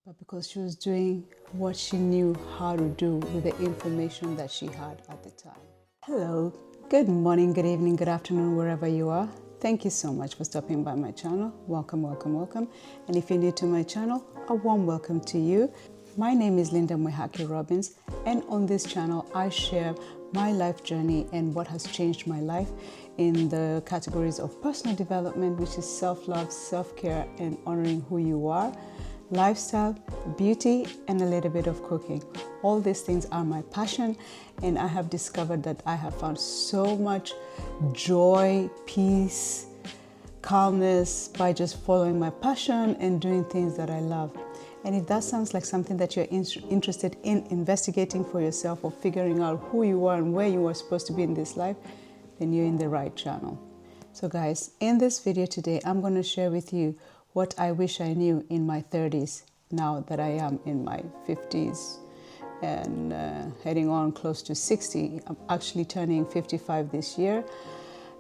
but because she was doing what she knew how to do with the information that she had at the time. Hello, good morning, good evening, good afternoon, wherever you are. Thank you so much for stopping by my channel. Welcome, welcome, welcome. And if you're new to my channel, a warm welcome to you. My name is Linda Mwihaki Robbins, and on this channel, I share my life journey and what has changed my life in the categories of personal development, which is self-love, self-care, and honoring who you are, lifestyle, beauty, and a little bit of cooking. All these things are my passion, and I have discovered that I have found so much joy, peace, calmness by just following my passion and doing things that I love. And if that sounds like something that you're interested in investigating for yourself or figuring out who you are and where you are supposed to be in this life, then you're in the right channel. So guys, in this video today, I'm going to share with you what I wish I knew in my 30s, now that I am in my 50s and heading on close to 60. I'm actually turning 55 this year.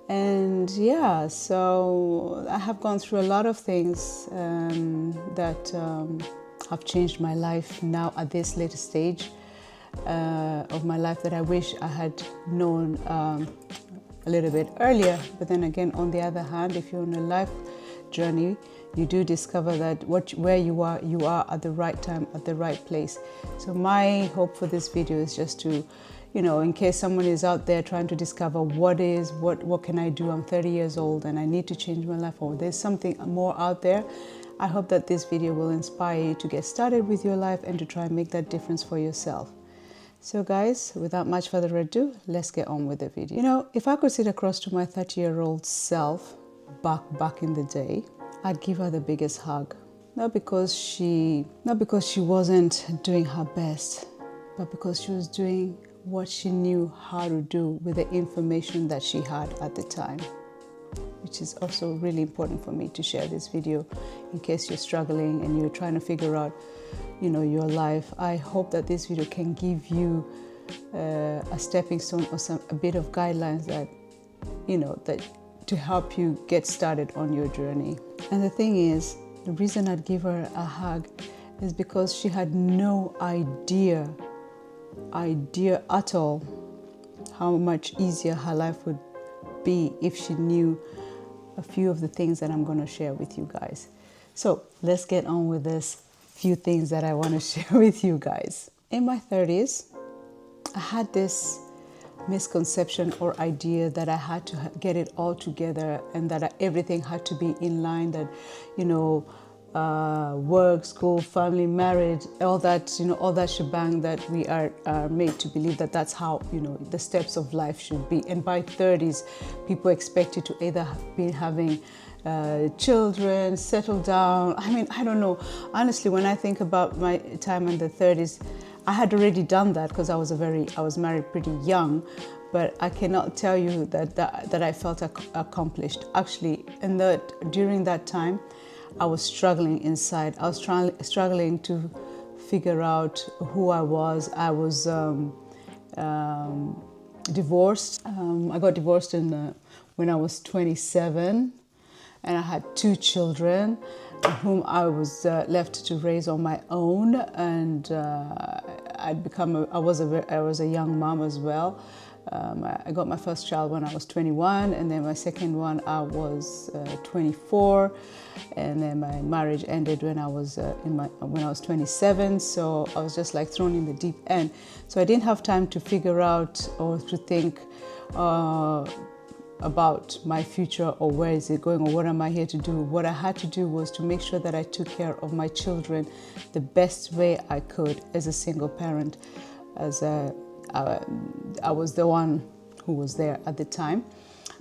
And yeah, so I have gone through a lot of things that have changed my life now at this later stage of my life that I wish I had known a little bit earlier. But then again, on the other hand, if you're on a life journey, you do discover that where you are at the right time, at the right place. So my hope for this video is just to, in case someone is out there trying to discover what can I do? I'm 30 years old and I need to change my life, or there's something more out there. I hope that this video will inspire you to get started with your life and to try and make that difference for yourself. So guys, without much further ado, let's get on with the video. If I could sit across to my 30-year-old self back in the day, I'd give her the biggest hug. Not because she wasn't doing her best, but because she was doing what she knew how to do with the information that she had at the time. Which is also really important for me to share this video in case you're struggling and you're trying to figure out, your life. I hope that this video can give you a stepping stone or a bit of guidelines that, that to help you get started on your journey. And the thing is, the reason I'd give her a hug is because she had no idea at all how much easier her life would be if she knew a few of the things that I'm going to share with you guys. So let's get on with this few things that I want to share with you guys. In my 30s, I had this misconception or idea that I had to get it all together and that everything had to be in line, that, work, school, family, marriage, all that shebang that we are made to believe that that's how, the steps of life should be. And by 30s, people expect you to either be having children, settle down. I mean, I don't know. Honestly, when I think about my time in the 30s, I had already done that because I was married pretty young, but I cannot tell you that I felt accomplished. Actually, during that time, I was struggling inside. I was struggling to figure out who I was. I was divorced. I got divorced when I was 27, and I had 2 children, whom I was left to raise on my own. And I was a young mom as well. I got my first child when I was 21, and then my second one I was 24, and then my marriage ended when I was 27. So I was just like thrown in the deep end. So I didn't have time to figure out or to think about my future or where is it going or what am I here to do. What I had to do was to make sure that I took care of my children the best way I could as a single parent, I was the one who was there at the time.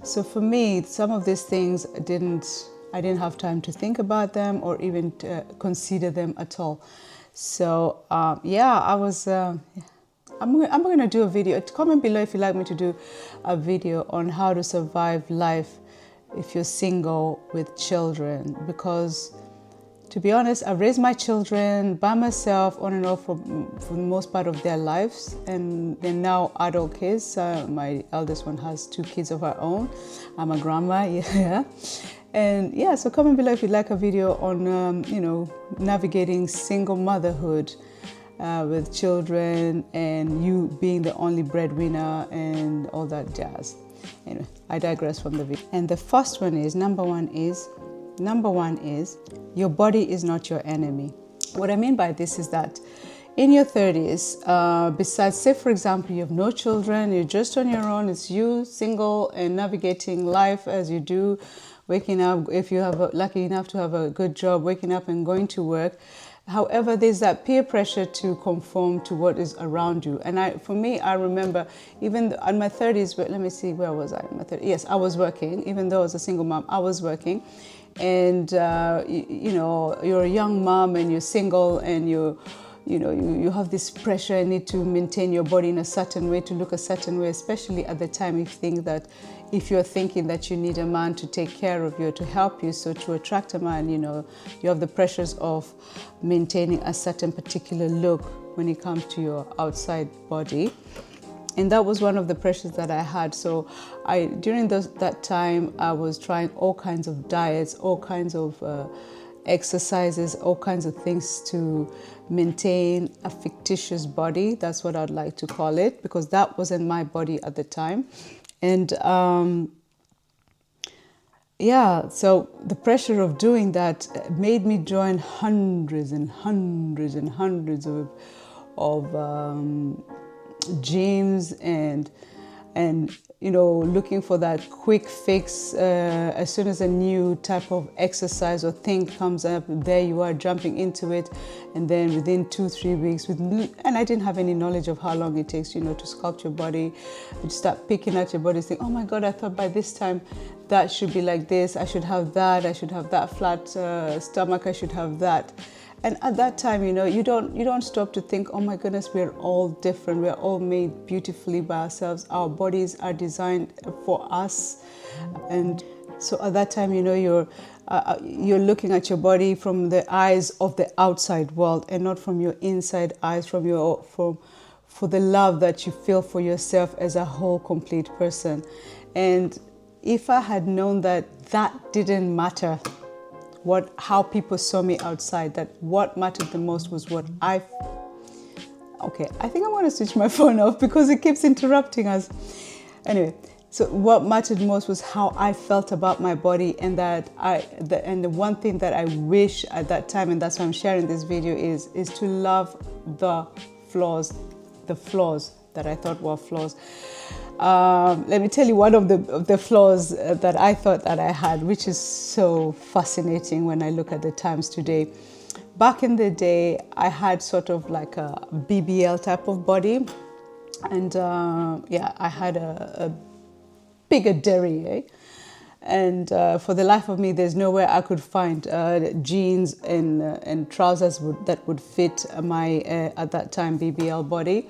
So for me, some of these things I didn't have time to think about them or even to consider them at all. So I'm going to do a video. Comment below if you'd like me to do a video on how to survive life if you're single with children, because to be honest, I raised my children by myself on and off for the most part of their lives, and they're now adult kids. My eldest one has 2 kids of her own. I'm a grandma, yeah. And yeah, so comment below if you'd like a video on, you know, navigating single motherhood with children and you being the only breadwinner and all that jazz. Anyway, I digress from the video. And the first one is, number one is, your body is not your enemy. What I mean by this is that in your 30s, besides, say for example, you have no children, you're just on your own, it's you, single, and navigating life as you do, waking up, if you have lucky enough to have a good job, waking up and going to work. However, there's that peer pressure to conform to what is around you. And for me, I remember even in my 30s, but let me see, where was I in my 30s? Yes, I was working, even though I was a single mom, I was working. And, you know, you're a young mom and you're single and you have this pressure and need to maintain your body in a certain way, to look a certain way, especially at the time if you're thinking that you need a man to take care of you, to help you. So to attract a man, you know, you have the pressures of maintaining a certain particular look when it comes to your outside body. And that was one of the pressures that I had. So during that time, I was trying all kinds of diets, all kinds of exercises, all kinds of things to maintain a fictitious body. That's what I'd like to call it, because that wasn't my body at the time. And yeah, so the pressure of doing that made me join hundreds and hundreds and hundreds of gyms and you know, looking for that quick fix. As soon as a new type of exercise or thing comes up, there you are jumping into it, and then within 2-3 weeks, and I didn't have any knowledge of how long it takes, you know, to sculpt your body. You start picking at your body, think, oh my God, I thought by this time that should be like this, I should have that flat stomach, I should have that. And at that time, you know, you don't stop to think, oh my goodness, we're all different. We're all made beautifully by ourselves. Our bodies are designed for us. And so at that time, you know, you're looking at your body from the eyes of the outside world and not from your inside eyes, for the love that you feel for yourself as a whole, complete person. And if I had known that didn't matter, how people saw me outside, that what mattered the most was what okay, I think I want to switch my phone off because it keeps interrupting us. Anyway, so what mattered most was how I felt about my body, and and the one thing that I wish at that time, and that's why I'm sharing this video, is to love the flaws that I thought were flaws. Let me tell you one of the flaws that I thought that I had, which is so fascinating when I look at the times today. Back in the day, I had sort of like a BBL type of body. And yeah, I had a bigger derriere. And for the life of me, there's nowhere I could find jeans and trousers that would fit my, at that time, BBL body.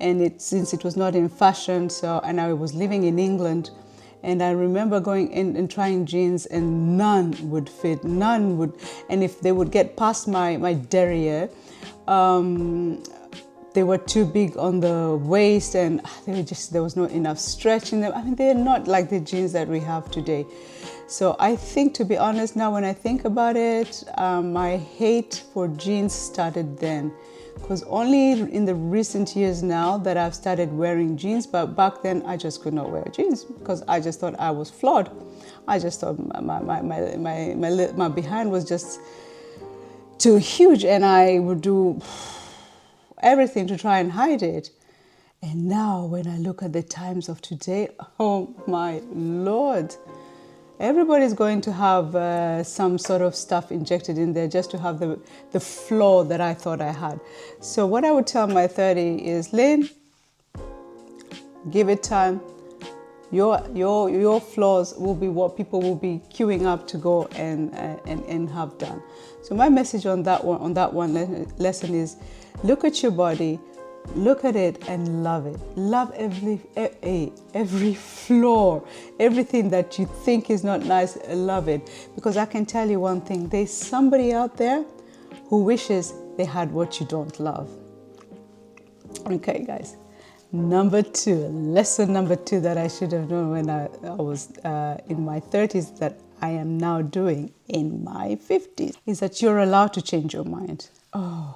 And since it was not in fashion, and I was living in England, and I remember going in and trying jeans, and none would fit, and if they would get past my derriere, they were too big on the waist, and there was not enough stretch in them. I mean, they're not like the jeans that we have today. So I think, to be honest, now when I think about it, my hate for jeans started then. Because only in the recent years now that I've started wearing jeans, but back then I just could not wear jeans because I just thought I was flawed. I just thought my behind was just too huge, and I would do everything to try and hide it. And now when I look at the times of today, oh my Lord, everybody's going to have some sort of stuff injected in there just to have the flaw that I thought I had. So what I would tell my 30 is, Lynn, give it time. Your flaws will be what people will be queuing up to go and have done. So my message on that one lesson is, look at your body, look at it and love it. Love every flaw, everything that you think is not nice, love it. Because I can tell you one thing, there's somebody out there who wishes they had what you don't love. Okay, guys. Lesson number two that I should have known when I was in my 30s, that I am now doing in my 50s is that you're allowed to change your mind. Oh,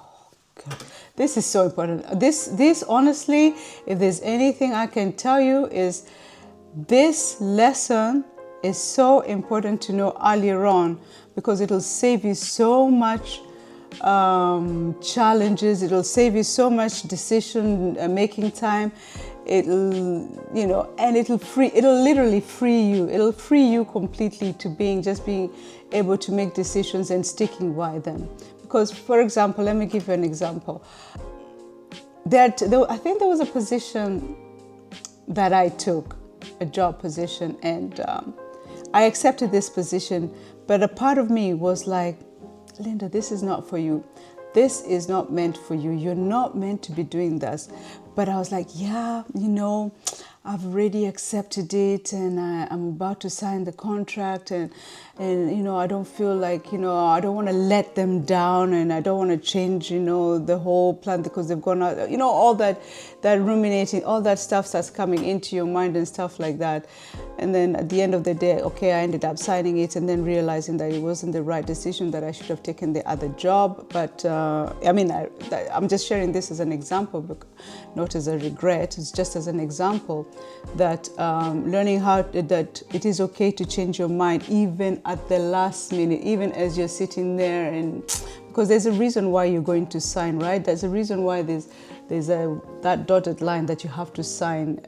God. This is so important. This honestly, if there's anything I can tell you, is this lesson is so important to know earlier on, because it'll save you so much challenges. It'll save you so much decision making time. It'll, and it'll literally free you. It'll free you completely to being able to make decisions and sticking by them. Because, for example, let me give you an example. I think there was a position that I took, a job position, and I accepted this position, but a part of me was like, Linda, this is not for you. This is not meant for you. You're not meant to be doing this. But I was like, yeah, I've already accepted it, and I'm about to sign the contract, and I don't feel like, I don't want to let them down, and I don't want to change, the whole plan because they've gone out, all that ruminating, all that stuff starts coming into your mind and stuff like that. And then at the end of the day, okay, I ended up signing it and then realizing that it wasn't the right decision, that I should have taken the other job. But I'm just sharing this as an example, not as a regret. It's just as an example that learning that it is okay to change your mind even at the last minute, even as you're sitting there, and because there's a reason why you're going to sign, right? There's a reason why there's that dotted line that you have to sign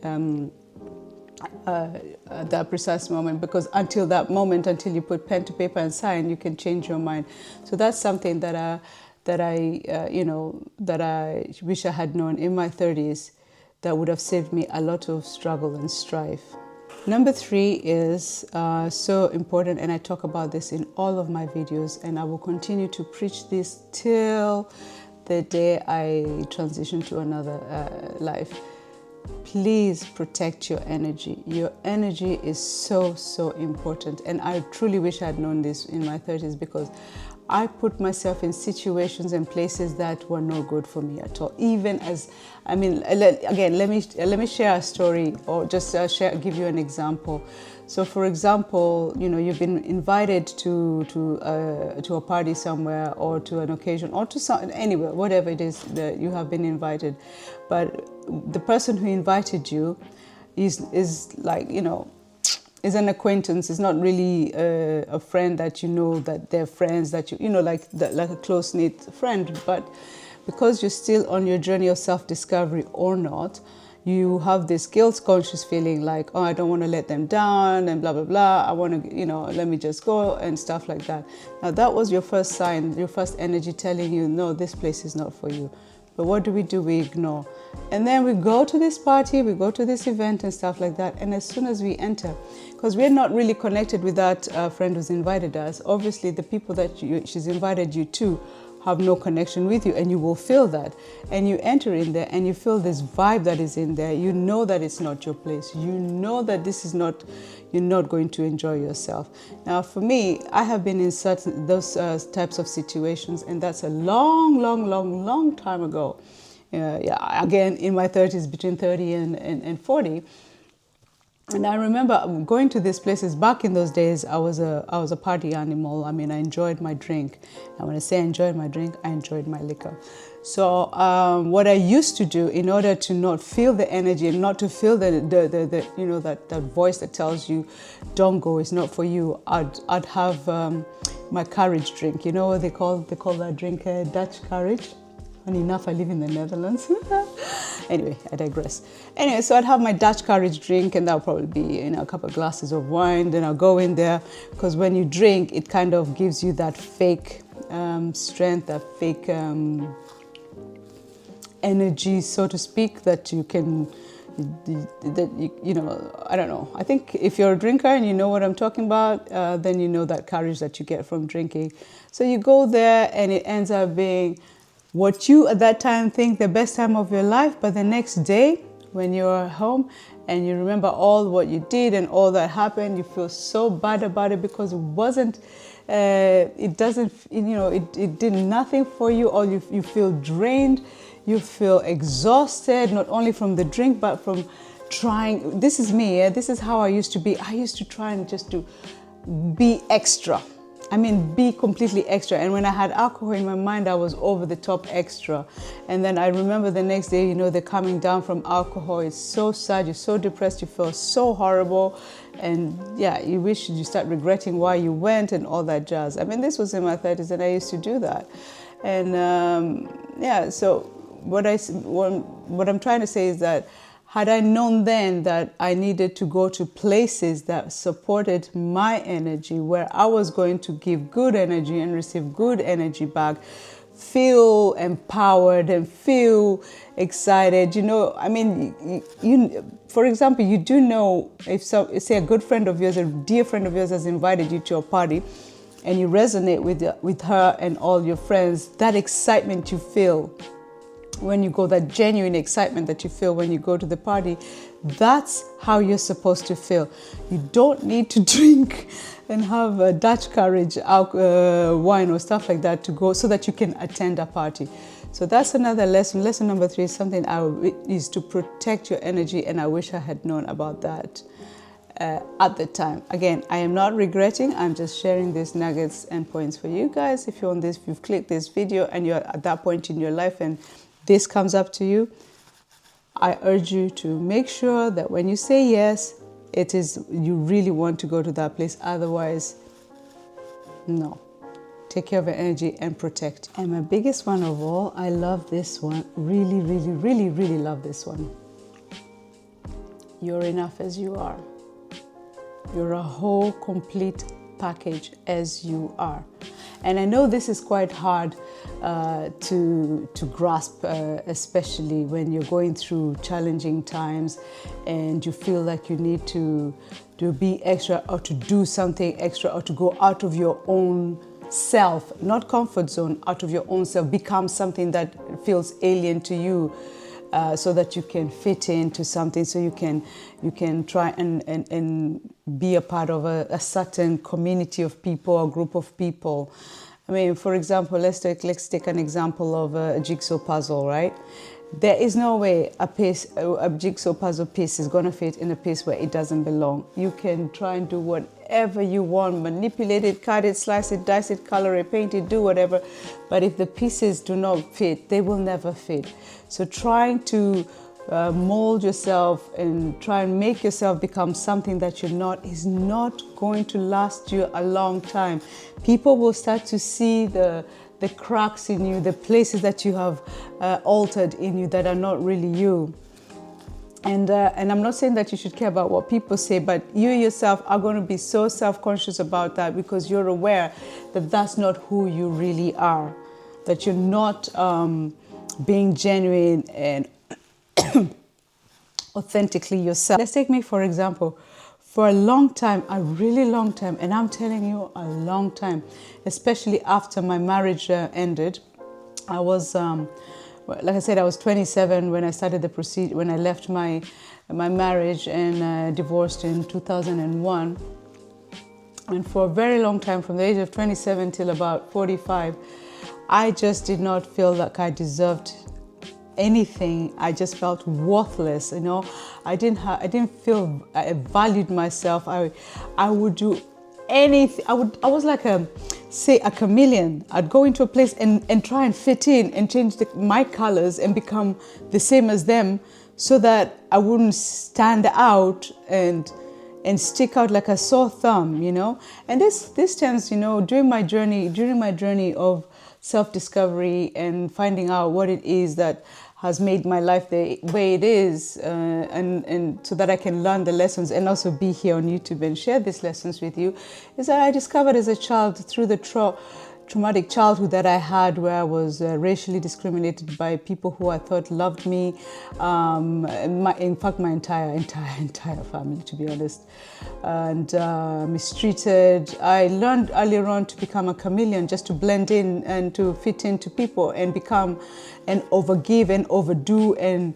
at that precise moment, because until that moment, until you put pen to paper and sign, you can change your mind. So that's something that I wish I had known in my 30s, that would have saved me a lot of struggle and strife. Number 3 is so important, and I talk about this in all of my videos, and I will continue to preach this till the day I transition to another life. Please protect your energy. Your energy is so, so important. And I truly wish I had known this in my 30s, because I put myself in situations and places that were not good for me at all. Even as, let me share a story, or just give you an example. So, for example, you've been invited to a party somewhere, or to an occasion, or to anywhere, whatever it is that you have been invited. But the person who invited you is like, is an acquaintance. It's not really a friend that that they're friends, that like a close-knit friend. But because you're still on your journey of self-discovery or not, you have this guilt-conscious feeling like, oh, I don't want to let them down, and blah, blah, blah. I want to, let me just go, and stuff like that. Now, that was your first sign, your first energy telling you, no, this place is not for you. But what do? We ignore. And then we go to this party, we go to this event and stuff like that. And as soon as we enter, because we're not really connected with that friend who's invited us, obviously the people that she's invited you to have no connection with you, and you will feel that. And you enter in there and you feel this vibe that is in there. You know that it's not your place. You know that you're not going to enjoy yourself. Now, for me, I have been in those types of situations, and that's a long time ago. Again, in my 30s, between 30 and 40. And I remember going to these places. Back in those days, I was a party animal. I enjoyed my drink. And when I say I enjoyed my drink, I enjoyed my liquor. So what I used to do, in order to not feel the energy and not to feel that voice that tells you, don't go, it's not for you, I'd have my courage drink. You know what they call that drink, Dutch courage? Funny enough, I live in the Netherlands. Anyway, I digress. Anyway, so I'd have my Dutch courage drink, and that'll probably be a couple of glasses of wine. Then I'll go in there, because when you drink, it kind of gives you that fake strength, that fake energy, so to speak, that you can, I don't know. I think if you're a drinker and you know what I'm talking about, then you know that courage that you get from drinking. So you go there, and it ends up being what you at that time think the best time of your life, but the next day when you're home and you remember all what you did and all that happened, you feel so bad about it, because it did nothing for you, or you feel drained, you feel exhausted, not only from the drink, but from trying. This is me, this is how I used to be. I used to try and just do be extra. I mean, be completely extra. And when I had alcohol in my mind, I was over the top extra. And then I remember the next day, they're coming down from alcohol. It's so sad. You're so depressed. You feel so horrible. And yeah, you wish you start regretting why you went and all that jazz. I mean, this was in my 30s and I used to do that. And so what I'm trying to say is that had I known then that I needed to go to places that supported my energy, where I was going to give good energy and receive good energy back, feel empowered and feel excited, I mean, for example, you do know if say a good friend of yours, a dear friend of yours has invited you to a party and you resonate with her and all your friends, that excitement you feel when you go, that genuine excitement that you feel when you go to the party, that's how you're supposed to feel. You don't need to drink and have a Dutch courage wine or stuff like that to go so that you can attend a party. So that's another lesson. Lesson number 3 is something is to protect your energy, and I wish I had known about that at the time. Again, I am not regretting. I'm just sharing these nuggets and points for you guys. If you've clicked this video and you're at that point in your life and this comes up to you, I urge you to make sure that when you say yes, it is you really want to go to that place. Otherwise, no. Take care of your energy and protect. And my biggest one of all, I love this one. Really, really, really, really love this one. You're enough as you are. You're a whole, complete package as you are. And I know this is quite hard to grasp, especially when you're going through challenging times and you feel like you need to be extra or to do something extra or to go out of your own self, not comfort zone, out of your own self, become something that feels alien to you. So that you can fit into something, so you can try and be a part of a certain community of people, a group of people. I mean, for example, let's take an example of a jigsaw puzzle, right? There is no way a jigsaw puzzle piece is going to fit in a piece where it doesn't belong. You can try and do whatever you want, manipulate it, cut it, slice it, dice it, color it, paint it, do whatever. But if the pieces do not fit, they will never fit. So trying to mold yourself and try and make yourself become something that you're not is not going to last you a long time. People will start to see the cracks in you, the places that you have altered in you that are not really you. And I'm not saying that you should care about what people say, but you yourself are going to be so self-conscious about that because you're aware that that's not who you really are, that you're not being genuine and authentically yourself. Let's take me for example. For a long time, a really long time, and I'm telling you a long time, especially after my marriage ended, I was, like I said, I was 27 when I started the procedure, when I left my marriage and divorced in 2001. And for a very long time, from the age of 27 till about 45, I just did not feel like I deserved anything. I just felt worthless, I didn't feel I valued myself. I would do anything. I was like a chameleon. I'd go into a place and try and fit in and change my colors and become the same as them so that I wouldn't stand out and stick out like a sore thumb, And this tends, during my journey of self-discovery and finding out what it is that has made my life the way it is, and so that I can learn the lessons and also be here on YouTube and share these lessons with you, is that I discovered as a child through the traumatic childhood that I had, where I was racially discriminated by people who I thought loved me, in fact my entire family, to be honest, and mistreated. I learned earlier on to become a chameleon, just to blend in and to fit into people and become and overgive and overdo and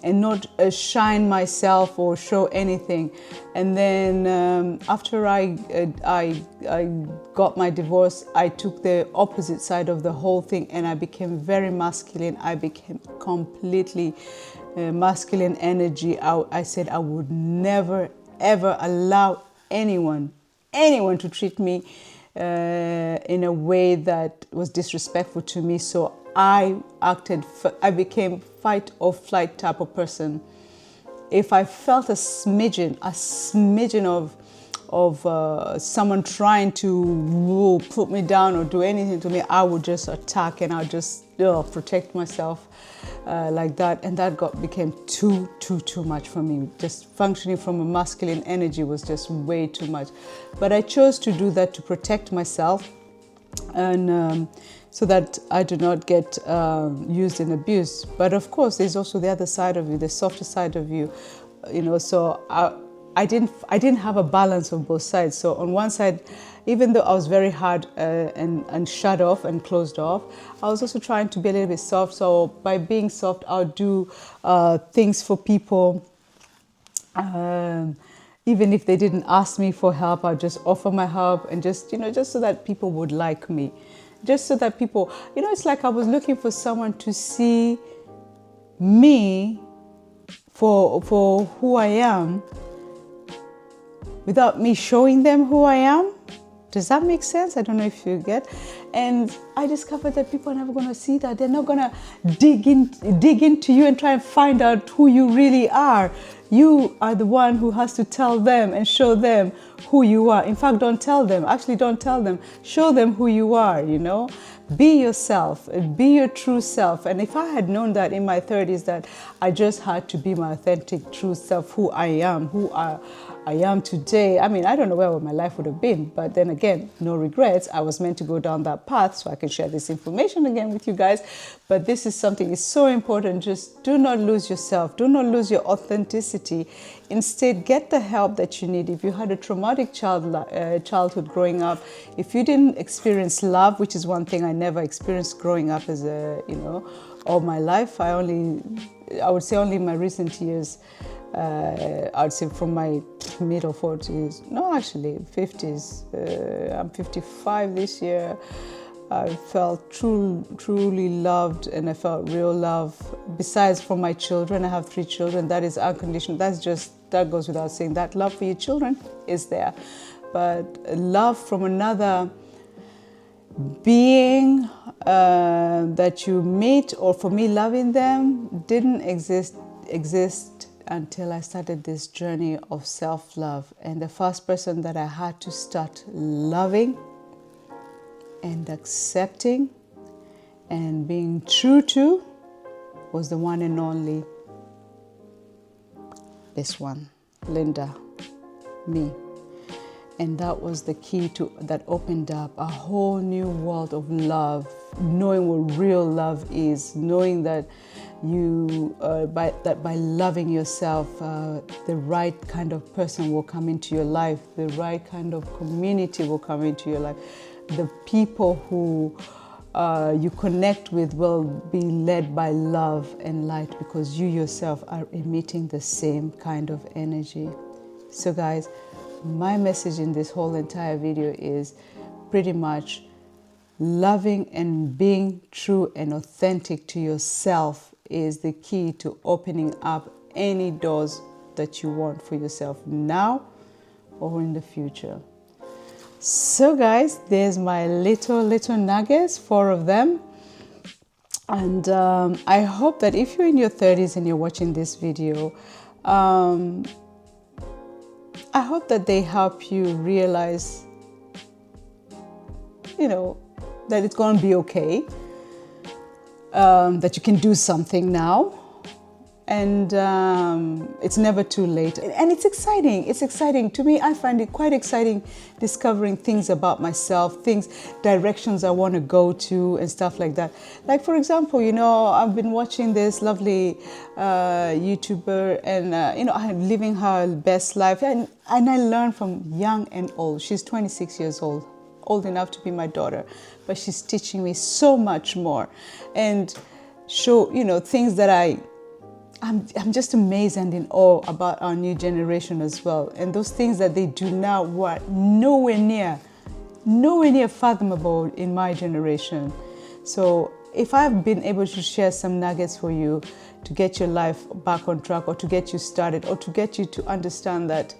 not shine myself or show anything. And then after I got my divorce, I took the opposite side of the whole thing and I became very masculine. I became completely masculine energy. I said I would never ever allow anyone anyone to treat me in a way that was disrespectful to me. So I became fight or flight type of person. If I felt a smidgen of someone trying to put me down or do anything to me, I would just attack and I'll just protect myself like that. And that became too much for me. Just functioning from a masculine energy was just way too much. But I chose to do that to protect myself, and so that I do not get used and abused. But of course, there's also the other side of you, the softer side of you, so I didn't have a balance of both sides. So on one side, even though I was very hard and shut off and closed off, I was also trying to be a little bit soft. So by being soft, I'll do things for people. Even if they didn't ask me for help, I'll just offer my help, and just so that people would like me. Just so that people, it's like I was looking for someone to see me for who I am, without me showing them who I am. Does that make sense? I don't know if you get. And I discovered that people are never going to see that. They're not going to dig into you and try and find out who you really are. You are the one who has to tell them and show them who you are. In fact, don't tell them. Actually, don't tell them. Show them who you are, Be yourself. Be your true self. And if I had known that in my 30s, that I just had to be my authentic, true self, who I am, who I am today. I mean, I don't know where my life would have been, but then again, no regrets. I was meant to go down that path so I can share this information again with you guys. But this is something is so important. Just do not lose yourself. Do not lose your authenticity. Instead, get the help that you need. If you had a traumatic childhood growing up, if you didn't experience love, which is one thing I never experienced growing up as all my life. I would say only in my recent years, I'd say from my middle 40s, no, actually 50s. I'm 55 this year. I felt truly loved, and I felt real love. Besides from my children, I have 3 children. That is unconditional. That goes without saying. That love for your children is there. But love from another being that you meet, or for me, loving them, didn't exist until I started this journey of self-love. And the first person that I had to start loving and accepting and being true to was the one and only this one, Linda, me. And that was the key that opened up a whole new world of love, knowing what real love is, knowing that by loving yourself, the right kind of person will come into your life, the right kind of community will come into your life. The people who you connect with will be led by love and light, because you yourself are emitting the same kind of energy. So guys, my message in this whole entire video is pretty much loving and being true and authentic to yourself is the key to opening up any doors that you want for yourself now or in the future. So guys, there's my little nuggets, 4 of them. And I hope that if you're in your 30s and you're watching this video, I hope that they help you realize, that it's going to be okay, that you can do something now, and it's never too late. And it's exciting. It's exciting. To me, I find it quite exciting discovering things about myself, directions I want to go to and stuff like that. Like, for example, I've been watching this lovely YouTuber, and, I'm living her best life. And I learn from young and old. She's 26 years old enough to be my daughter, but she's teaching me so much more, and show, things that I'm just amazed and in awe about our new generation as well. And those things that they do now were nowhere near fathomable in my generation. So if I've been able to share some nuggets for you to get your life back on track, or to get you started, or to get you to understand that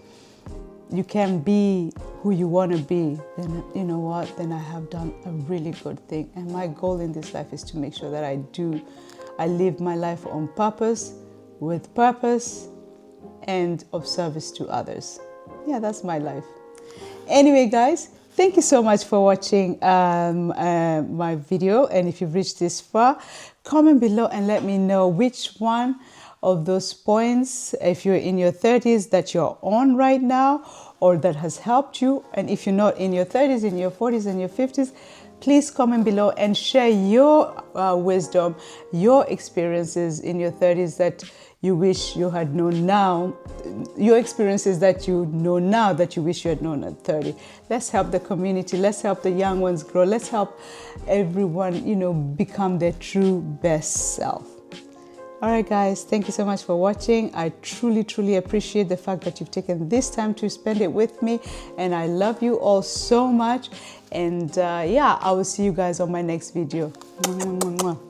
you can be who you want to be, then you know what, then I have done a really good thing. And my goal in this life is to make sure that I live my life on purpose, with purpose, and of service to others. Yeah, that's my life. Anyway, guys, thank you so much for watching my video. And if you've reached this far, comment below and let me know which one of those points, if you're in your 30s, that you're on right now or that has helped you. And if you're not in your 30s, in your 40s, and your 50s, please comment below and share your wisdom, your experiences in your 30s that you wish you had known now, your experiences that you know now that you wish you had known at 30. Let's help the community. Let's help the young ones grow. Let's help everyone, you know, become their true best self. All right, guys, thank you so much for watching. I truly, truly appreciate the fact that you've taken this time to spend it with me. And I love you all so much. And yeah, I will see you guys on my next video. Mwah, mwah, mwah.